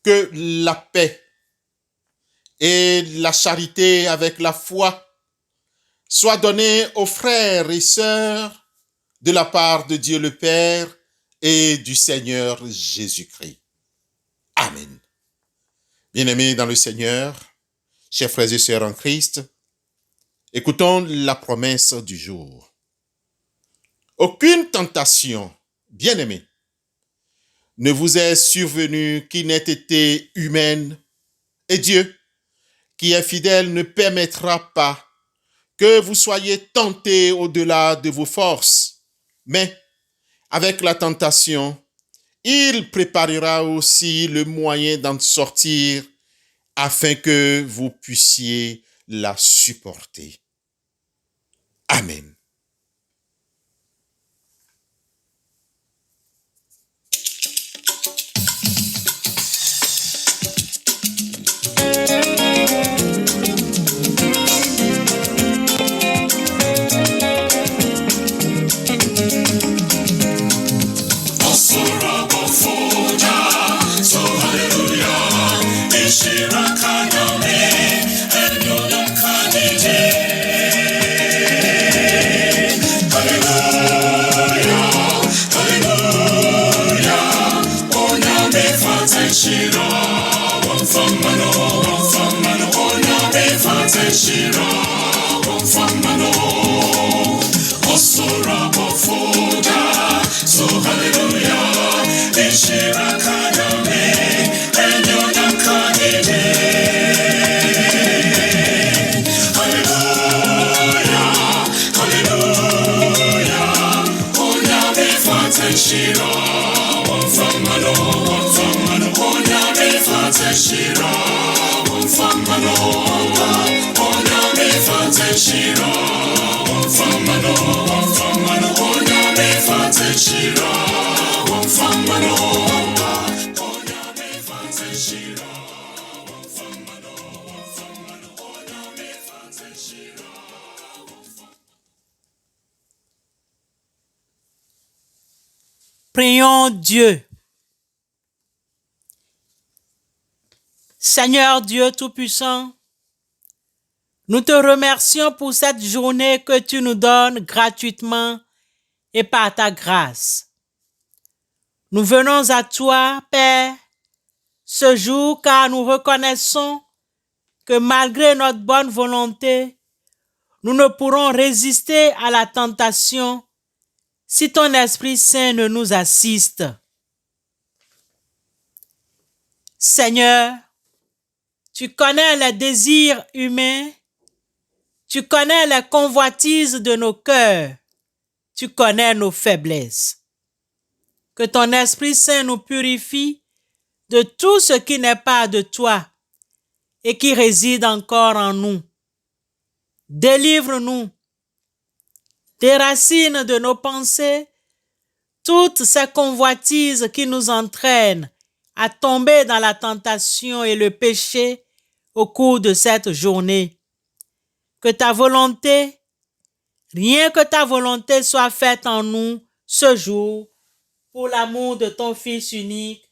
que la paix et la charité avec la foi soient données aux frères et sœurs de la part de Dieu le Père et du Seigneur Jésus-Christ. Amen. Bien-aimés dans le Seigneur, chers frères et sœurs en Christ, écoutons la promesse du jour. Aucune tentation, bien-aimés, ne vous est survenue qui n'ait été humaine, et Dieu, qui est fidèle, ne permettra pas que vous soyez tentés au-delà de vos forces. Mais avec la tentation, il préparera aussi le moyen d'en sortir afin que vous puissiez la supporter. Amen. Prions Dieu. Seigneur Dieu Tout-Puissant, nous te remercions pour cette journée que tu nous donnes gratuitement et par ta grâce. Nous venons à toi, Père, ce jour car nous reconnaissons que malgré notre bonne volonté, nous ne pourrons résister à la tentation si ton Esprit Saint ne nous assiste. Seigneur, tu connais les désirs humains, tu connais les convoitises de nos cœurs, tu connais nos faiblesses. Que ton Esprit Saint nous purifie de tout ce qui n'est pas de toi et qui réside encore en nous. Délivre-nous, déracine de nos pensées toutes ces convoitises qui nous entraînent à tomber dans la tentation et le péché au cours de cette journée. Que ta volonté, rien que ta volonté soit faite en nous ce jour pour l'amour de ton Fils unique,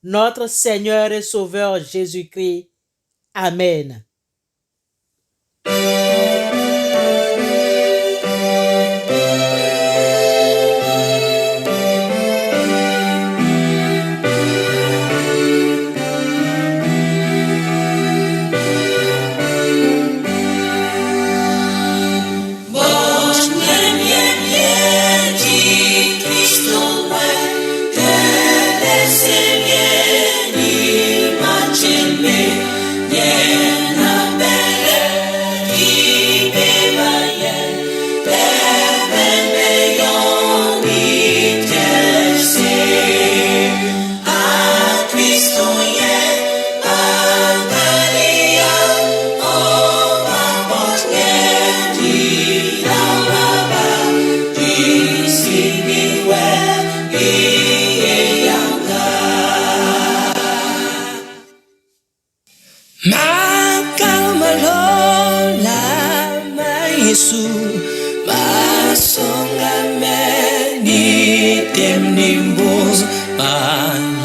notre Seigneur et Sauveur Jésus-Christ. Amen. Yesu masonga meni temnimbuz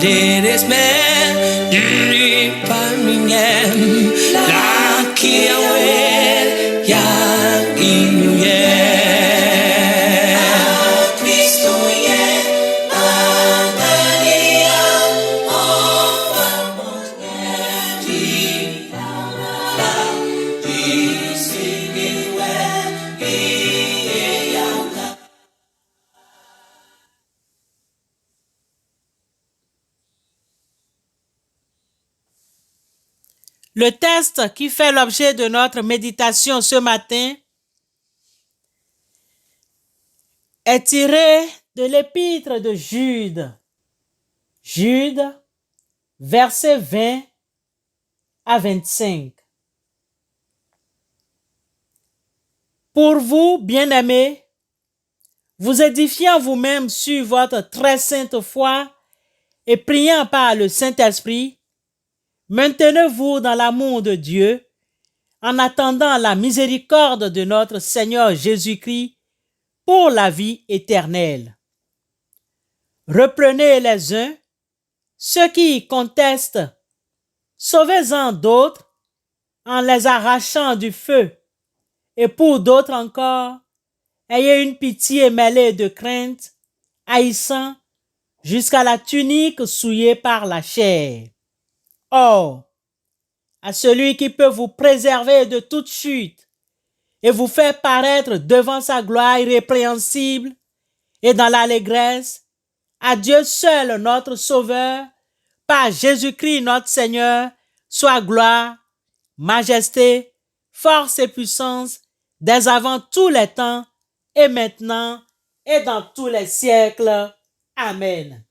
Ladies man Diri pamingen Laki awet Yang inuye Kristo ye Angalia Le texte qui fait l'objet de notre méditation ce matin est tiré de l'épître de Jude. Jude, versets 20 à 25. Pour vous, bien-aimés, vous édifiant vous-même sur votre très sainte foi et priant par le Saint-Esprit, maintenez-vous dans l'amour de Dieu en attendant la miséricorde de notre Seigneur Jésus-Christ pour la vie éternelle. Reprenez les uns ceux qui contestent, sauvez-en d'autres en les arrachant du feu, et pour d'autres encore, ayez une pitié mêlée de crainte, haïssant jusqu'à la tunique souillée par la chair. Or, à celui qui peut vous préserver de toute chute et vous faire paraître devant sa gloire irrépréhensible et dans l'allégresse, à Dieu seul notre Sauveur, par Jésus-Christ notre Seigneur, soit gloire, majesté, force et puissance, dès avant tous les temps, et maintenant, et dans tous les siècles. Amen.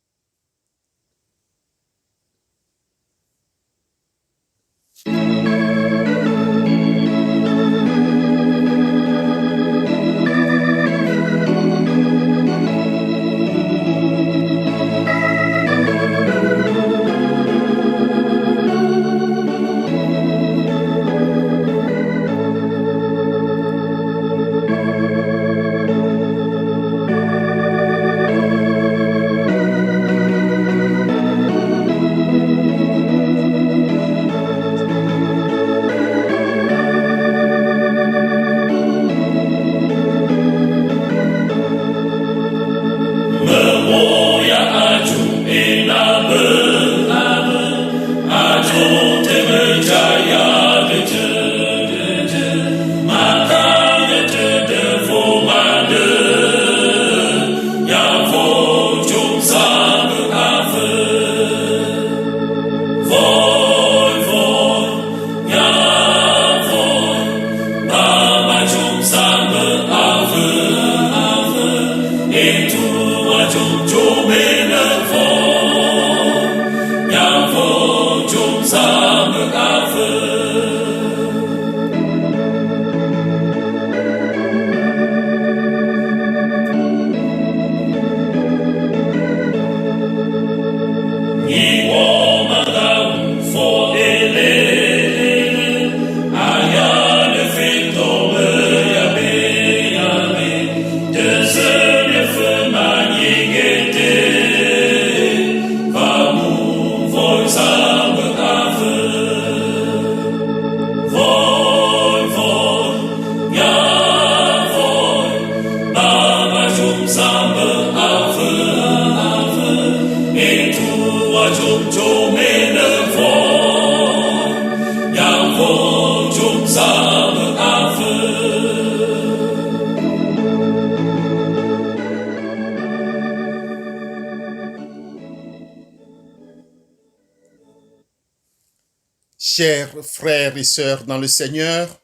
Chers frères et sœurs dans le Seigneur,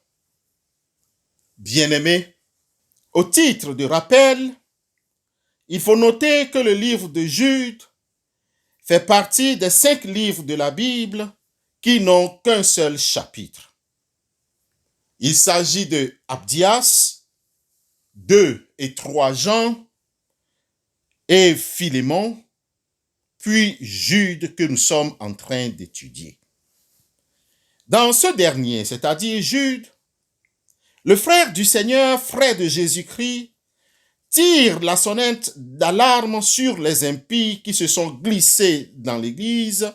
bien-aimés, au titre de rappel, il faut noter que le livre de Jude fait partie des 5 livres de la Bible qui n'ont qu'un seul chapitre. Il s'agit de Abdias, 2 et 3 Jean et Philémon, puis Jude que nous sommes en train d'étudier. Dans ce dernier, c'est-à-dire Jude, le frère du Seigneur, frère de Jésus-Christ, tire la sonnette d'alarme sur les impies qui se sont glissés dans l'Église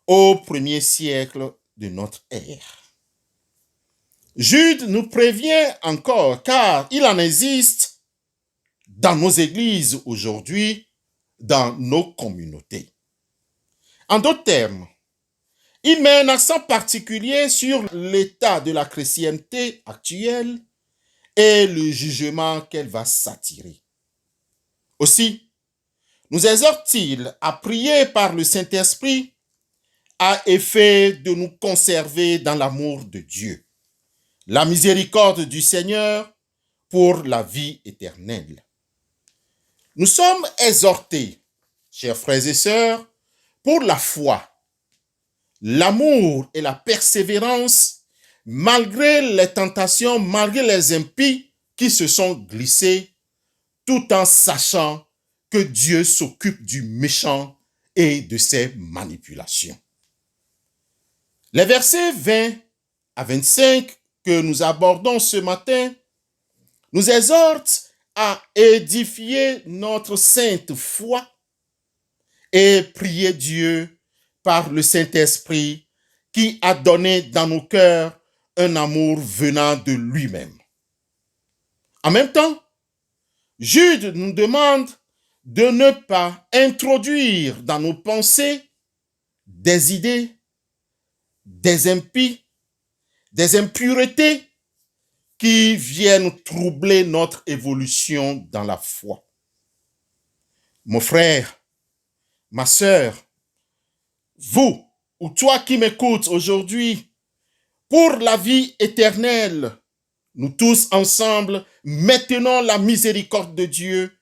au premier siècle de notre ère. Jude nous prévient encore, car il en existe dans nos églises aujourd'hui, dans nos communautés. En d'autres termes, il met un accent particulier sur l'état de la chrétienté actuelle et le jugement qu'elle va s'attirer. Aussi, nous exhorte-t-il à prier par le Saint-Esprit à effet de nous conserver dans l'amour de Dieu, la miséricorde du Seigneur pour la vie éternelle. Nous sommes exhortés, chers frères et sœurs, pour la foi, l'amour et la persévérance, malgré les tentations, malgré les impies qui se sont glissés, tout en sachant que Dieu s'occupe du méchant et de ses manipulations. Les versets 20 à 25 que nous abordons ce matin nous exhortent à édifier notre sainte foi et prier Dieu par le Saint-Esprit qui a donné dans nos cœurs un amour venant de lui-même. En même temps, Jude nous demande de ne pas introduire dans nos pensées des idées, des impies, des impuretés qui viennent troubler notre évolution dans la foi. Mon frère, ma sœur, vous ou toi qui m'écoutes aujourd'hui, pour la vie éternelle, nous tous ensemble, maintenons la miséricorde de Dieu,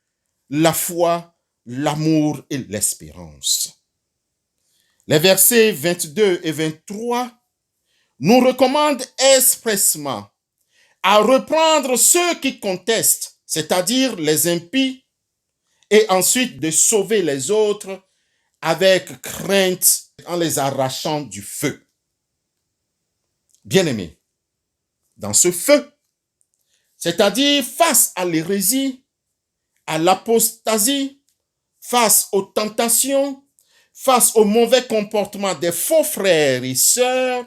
la foi, l'amour et l'espérance. Les versets 22 et 23 nous recommandent expressément à reprendre ceux qui contestent, c'est-à-dire les impies, et ensuite de sauver les autres avec crainte en les arrachant du feu. Bien-aimés, dans ce feu, c'est-à-dire face à l'hérésie, à l'apostasie, face aux tentations, face au mauvais comportement des faux frères et sœurs,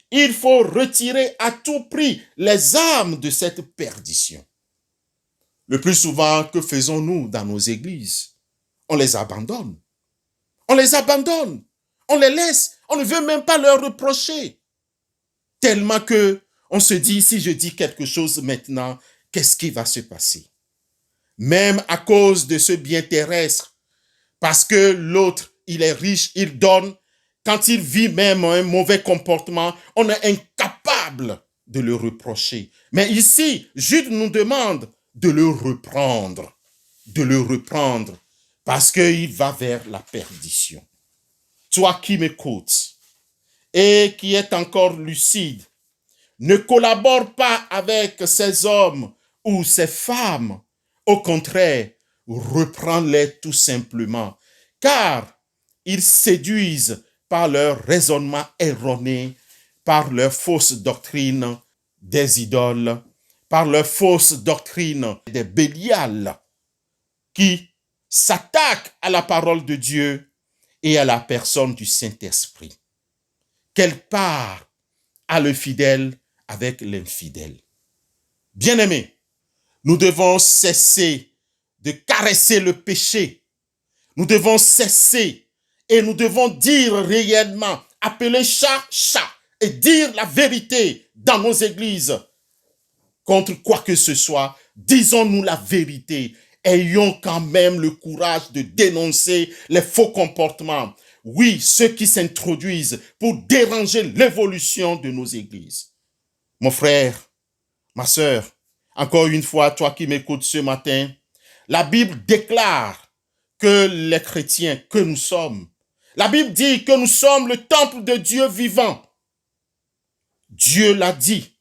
il faut retirer à tout prix les âmes de cette perdition. Le plus souvent, que faisons-nous dans nos églises? On les abandonne. On les abandonne. On les laisse. On ne veut même pas leur reprocher. Tellement que on se dit, si je dis quelque chose maintenant, qu'est-ce qui va se passer? Même à cause de ce bien terrestre, parce que l'autre, il est riche, il donne. Quand il vit même un mauvais comportement, on est incapable de le reprocher. Mais ici, Jude nous demande de le reprendre, parce qu'il va vers la perdition. Toi qui m'écoutes et qui es encore lucide, ne collabore pas avec ces hommes ou ces femmes. Au contraire, reprends-les tout simplement, car ils séduisent par leur raisonnement erroné, par leur fausse doctrine des idoles, par leur fausse doctrine des Bélial, qui s'attaquent à la parole de Dieu et à la personne du Saint-Esprit. Quelle part a le fidèle avec l'infidèle? Bien-aimés, nous devons cesser de caresser le péché. Nous devons cesser et nous devons dire réellement, appeler chat, chat, et dire la vérité dans nos églises. Contre quoi que ce soit, disons-nous la vérité. Ayons quand même le courage de dénoncer les faux comportements. Oui, ceux qui s'introduisent pour déranger l'évolution de nos églises. Mon frère, ma sœur, encore une fois, toi qui m'écoutes ce matin, la Bible déclare que les chrétiens que nous sommes, la Bible dit que nous sommes le temple de Dieu vivant. Dieu l'a dit.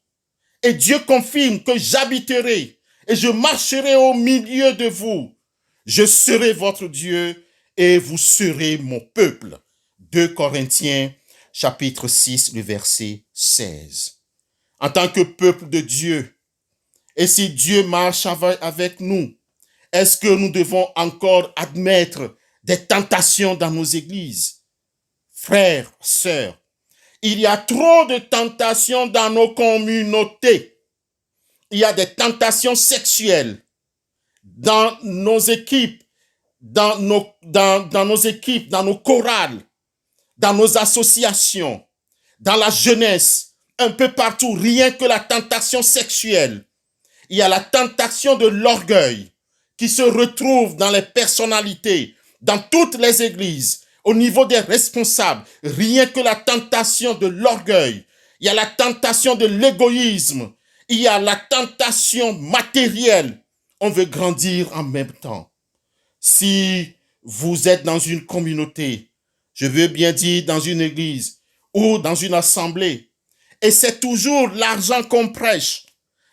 Et Dieu confirme que j'habiterai et je marcherai au milieu de vous. Je serai votre Dieu et vous serez mon peuple. 2 Corinthiens, chapitre 6, le verset 16. En tant que peuple de Dieu, et si Dieu marche avec nous, Est-ce que nous devons encore admettre des tentations dans nos églises? Frères, sœurs, il y a trop de tentations dans nos communautés. Il y a des tentations sexuelles dans nos équipes, dans nos équipes, dans nos chorales, dans nos associations, dans la jeunesse, un peu partout, rien que la tentation sexuelle. Il y a la tentation de l'orgueil qui se retrouve dans les personnalités, dans toutes les églises, au niveau des responsables, rien que la tentation de l'orgueil. Il y a la tentation de l'égoïsme. Il y a la tentation matérielle. On veut grandir en même temps. Si vous êtes dans une communauté, je veux bien dire dans une église ou dans une assemblée, et c'est toujours l'argent qu'on prêche,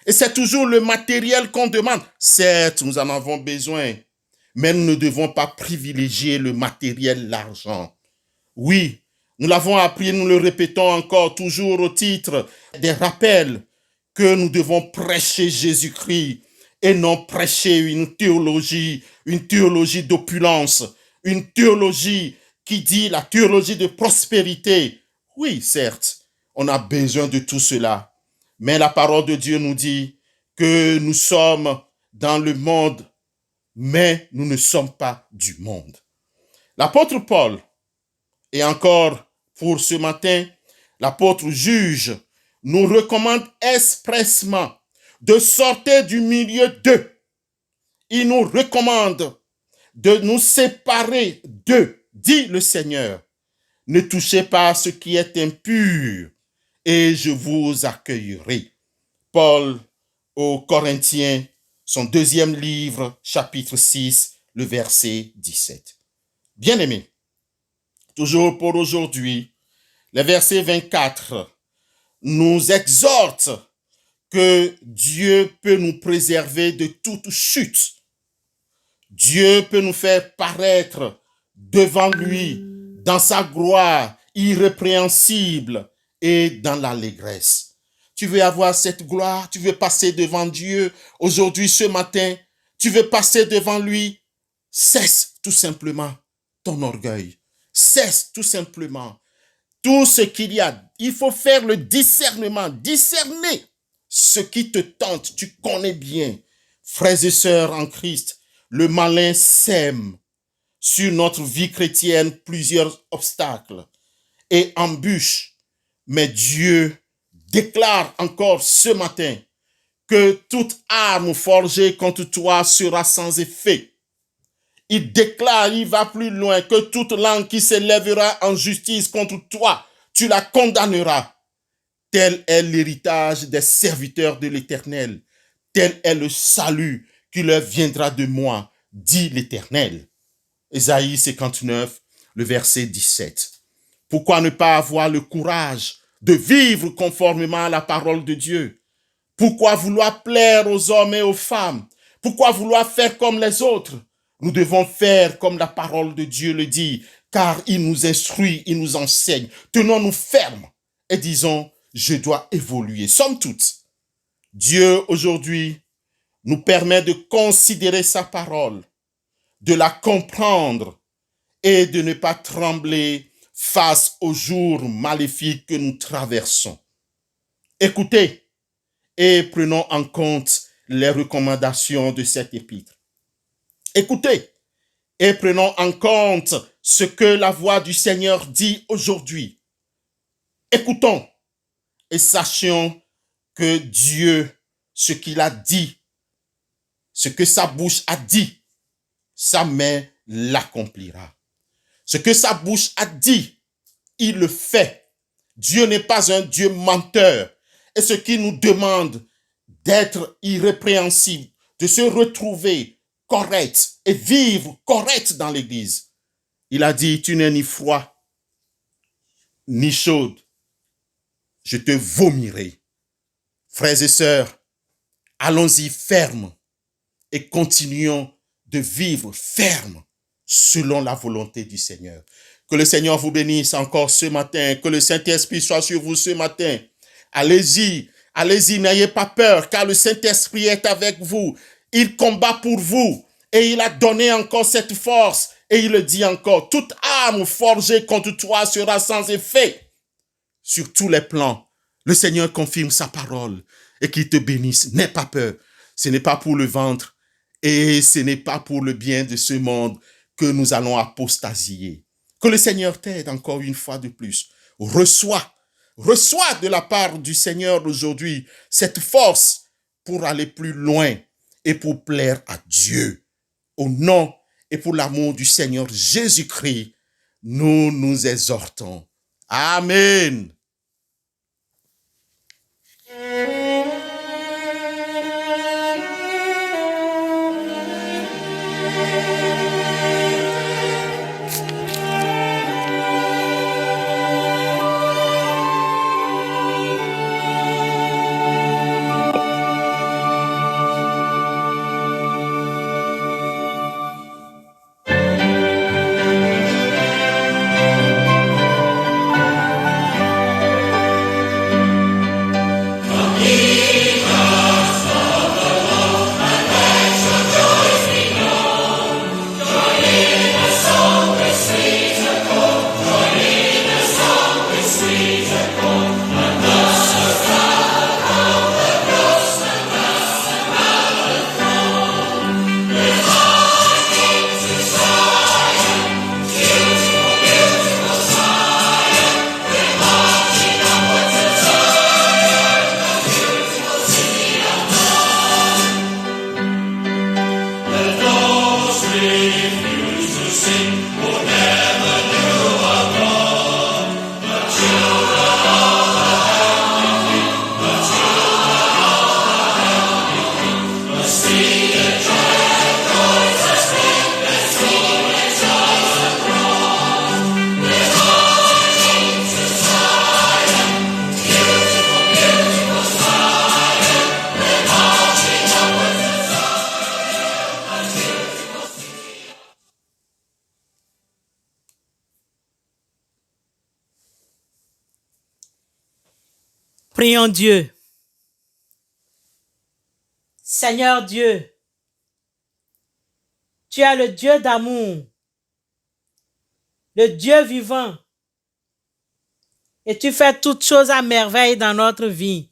et c'est toujours le matériel qu'on demande. Certes, nous en avons besoin, mais nous ne devons pas privilégier le matériel, l'argent. Oui, nous l'avons appris, nous le répétons encore toujours au titre des rappels que nous devons prêcher Jésus-Christ et non prêcher une théologie d'opulence, une théologie qui dit la théologie de prospérité. Oui, certes, on a besoin de tout cela, mais la parole de Dieu nous dit que nous sommes dans le monde, mais nous ne sommes pas du monde. L'apôtre Paul, et encore pour ce matin, l'apôtre juge, nous recommande expressement de sortir du milieu d'eux. Il nous recommande de nous séparer d'eux, dit le Seigneur. Ne touchez pas à ce qui est impur, et je vous accueillerai. Paul aux Corinthiens, son 2e livre, chapitre 6, le verset 17. Bien-aimés, toujours pour aujourd'hui, le verset 24 nous exhorte que Dieu peut nous préserver de toute chute. Dieu peut nous faire paraître devant lui dans sa gloire irrépréhensible et dans l'allégresse. Tu veux avoir cette gloire, tu veux passer devant Dieu aujourd'hui, ce matin, tu veux passer devant lui, cesse tout simplement ton orgueil. Cesse tout simplement tout ce qu'il y a. Il faut faire le discernement, discerner ce qui te tente, tu connais bien. Frères et sœurs en Christ, le malin sème sur notre vie chrétienne plusieurs obstacles et embûches. Mais Dieu déclare encore ce matin que toute arme forgée contre toi sera sans effet. Il déclare, il va plus loin, que toute langue qui s'élèvera en justice contre toi, tu la condamneras. Tel est l'héritage des serviteurs de l'Éternel. Tel est le salut qui leur viendra de moi, dit l'Éternel. Ésaïe 59, le verset 17. Pourquoi ne pas avoir le courage de vivre conformément à la parole de Dieu? Pourquoi vouloir plaire aux hommes et aux femmes? Pourquoi vouloir faire comme les autres? Nous devons faire comme la parole de Dieu le dit, car il nous instruit, il nous enseigne. Tenons-nous fermes et disons, je dois évoluer. Somme toute, Dieu aujourd'hui nous permet de considérer sa parole, de la comprendre et de ne pas trembler face aux jours maléfiques que nous traversons. Écoutez et prenons en compte les recommandations de cet épître. Écoutez et prenons en compte ce que la voix du Seigneur dit aujourd'hui. Écoutons et sachions que Dieu, ce qu'il a dit, ce que sa bouche a dit, sa main l'accomplira. Ce que sa bouche a dit, il le fait. Dieu n'est pas un Dieu menteur. Et ce qu'il nous demande d'être irrépréhensible, de se retrouver correct et vivre correct dans l'église. Il a dit, tu n'es ni froid, ni chaude. Je te vomirai. Frères et sœurs, allons-y fermes et continuons de vivre ferme selon la volonté du Seigneur. Que le Seigneur vous bénisse encore ce matin, que le Saint-Esprit soit sur vous ce matin. Allez-y, allez-y, n'ayez pas peur, car le Saint-Esprit est avec vous. Il combat pour vous Et il a donné encore cette force. Et il le dit encore, toute arme forgée contre toi sera sans effet. Sur tous les plans, le Seigneur confirme sa parole et qu'il te bénisse. N'aie pas peur. Ce n'est pas pour le ventre et ce n'est pas pour le bien de ce monde que nous allons apostasier. Que le Seigneur t'aide encore une fois de plus. Reçois de la part du Seigneur aujourd'hui cette force pour aller plus loin et pour plaire à Dieu. Au nom et pour l'amour du Seigneur Jésus-Christ, nous nous exhortons. Amen. Prions Dieu. Seigneur Dieu, tu es le Dieu d'amour, le Dieu vivant, et tu fais toutes choses à merveille dans notre vie.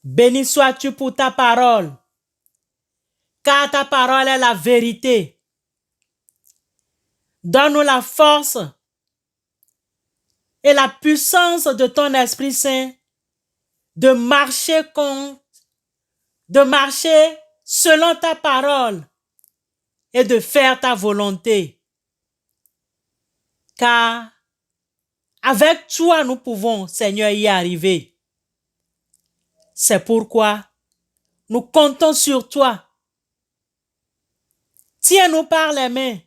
Béni sois-tu pour ta parole, car ta parole est la vérité. Donne-nous la force et la puissance de ton Esprit Saint de marcher selon ta parole et de faire ta volonté. Car avec toi, nous pouvons, Seigneur, y arriver. C'est pourquoi nous comptons sur toi. Tiens-nous par les mains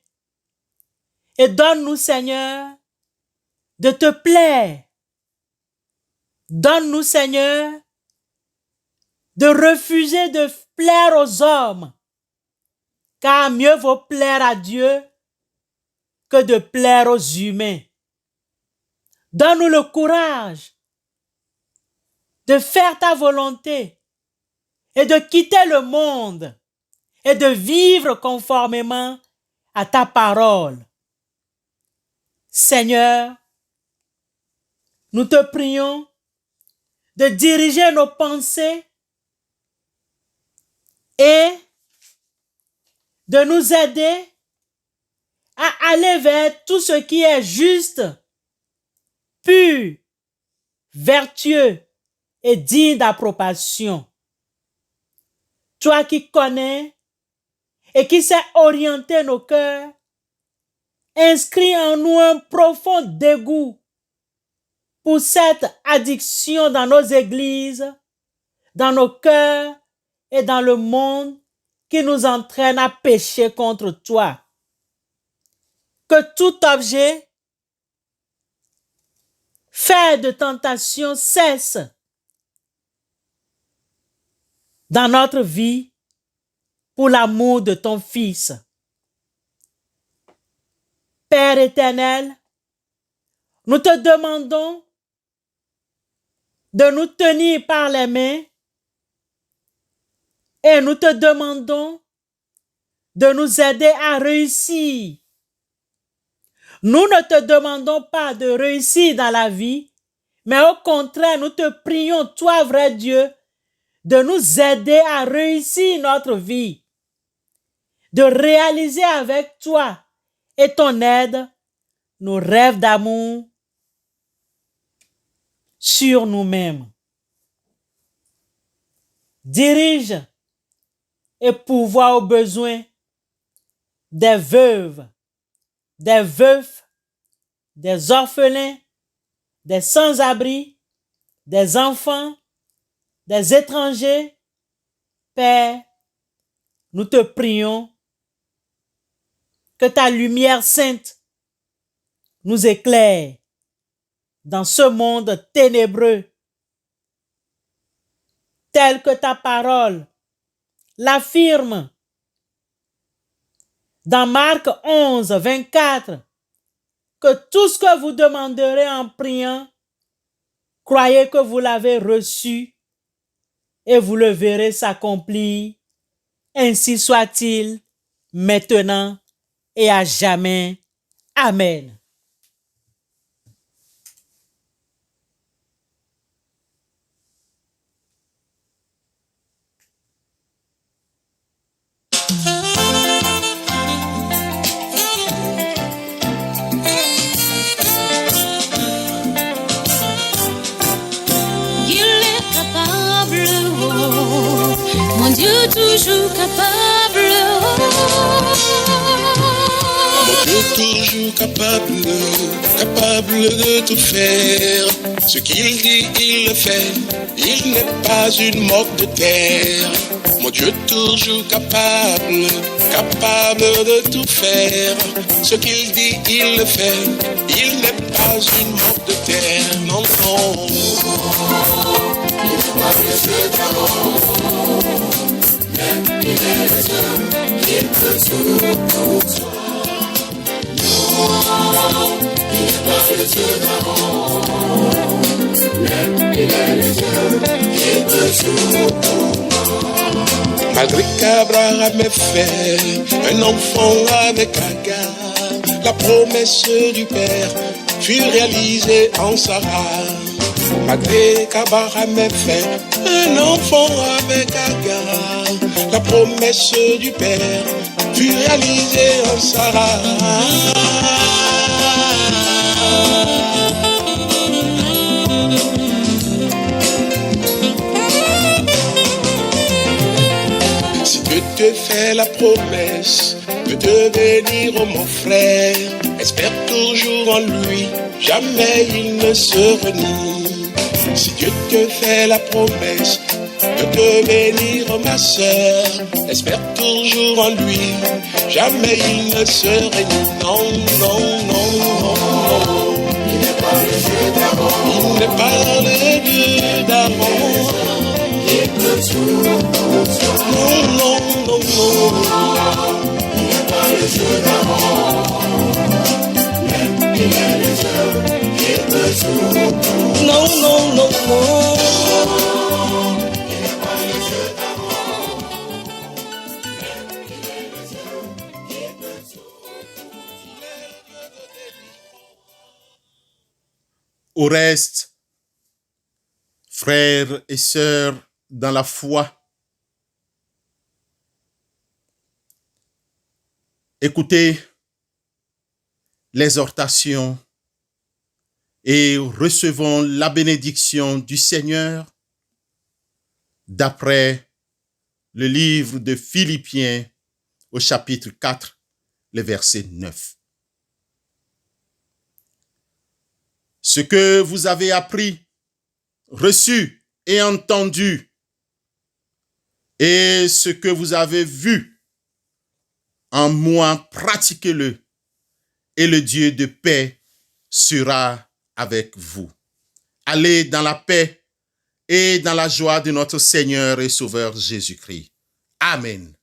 et donne-nous, Seigneur, de te plaire. Donne-nous, Seigneur, de refuser de plaire aux hommes, car mieux vaut plaire à Dieu que de plaire aux humains. Donne-nous le courage de faire ta volonté et de quitter le monde et de vivre conformément à ta parole. Seigneur, nous te prions de diriger nos pensées et de nous aider à aller vers tout ce qui est juste, pur, vertueux et digne d'approbation. Toi qui connais et qui sais orienter nos cœurs, inscris en nous un profond dégoût pour cette addiction dans nos églises, dans nos cœurs et dans le monde qui nous entraîne à pécher contre toi. Que tout objet fait de tentation cesse dans notre vie pour l'amour de ton Fils. Père éternel, nous te demandons de nous tenir par les mains et nous te demandons de nous aider à réussir. Nous ne te demandons pas de réussir dans la vie, mais au contraire, nous te prions, toi, vrai Dieu, de nous aider à réussir notre vie, de réaliser avec toi et ton aide nos rêves d'amour sur nous-mêmes. Dirige et pourvois aux besoins des veuves, des veufs, des orphelins, des sans-abri, des enfants, des étrangers. Père, nous te prions que ta lumière sainte nous éclaire dans ce monde ténébreux, tel que ta parole l'affirme dans Marc 11, 24, que tout ce que vous demanderez en priant, croyez que vous l'avez reçu et vous le verrez s'accomplir. Ainsi soit-il, maintenant et à jamais. Amen. Mon Dieu toujours capable. Mon Dieu toujours capable, capable de tout faire. Ce qu'il dit, il le fait. Il n'est pas une moque de terre. Mon Dieu toujours capable, capable de tout faire. Ce qu'il dit, il le fait. Il n'est pas une moque de terre. Non, non. Il n'est pas le Dieu d'amour. Il est le Dieu, il peut tout. Non, il n'est pas le Dieu d'amour. Il est le Dieu, il peut tout. Malgré qu'Abraham ait fait un enfant avec Agar, la promesse du Père fut réalisée en Sarah. Malgré qu'Abraham ait fait un enfant avec Agar, la promesse du Père fut réalisée en Sarah. Si Dieu te fait la promesse de te bénir, oh mon frère, espère toujours en lui, jamais il ne se renie. Si Dieu te fait la promesse de te bénir, oh ma sœur, espère toujours en lui, jamais il ne se renie. Non, non, non, non. Il n'est pas le Dieu d'avant. Il n'est pas le Dieu d'avant. Il peut tout. Non, non, non, non. Il n'est pas le Dieu d'avant. Il est le Dieu qui peut tout. Non, non, non, non. Il n'est pas le Dieu d'avant. Il est le Dieu qui peut tout. Au reste, frères et sœurs dans la foi, écoutez l'exhortation et recevons la bénédiction du Seigneur d'après le livre de Philippiens au chapitre 4, le verset 9. Ce que vous avez appris, reçu et entendu, et ce que vous avez vu en moi, pratiquez-le, et le Dieu de paix sera avec vous. Allez dans la paix et dans la joie de notre Seigneur et Sauveur Jésus-Christ. Amen.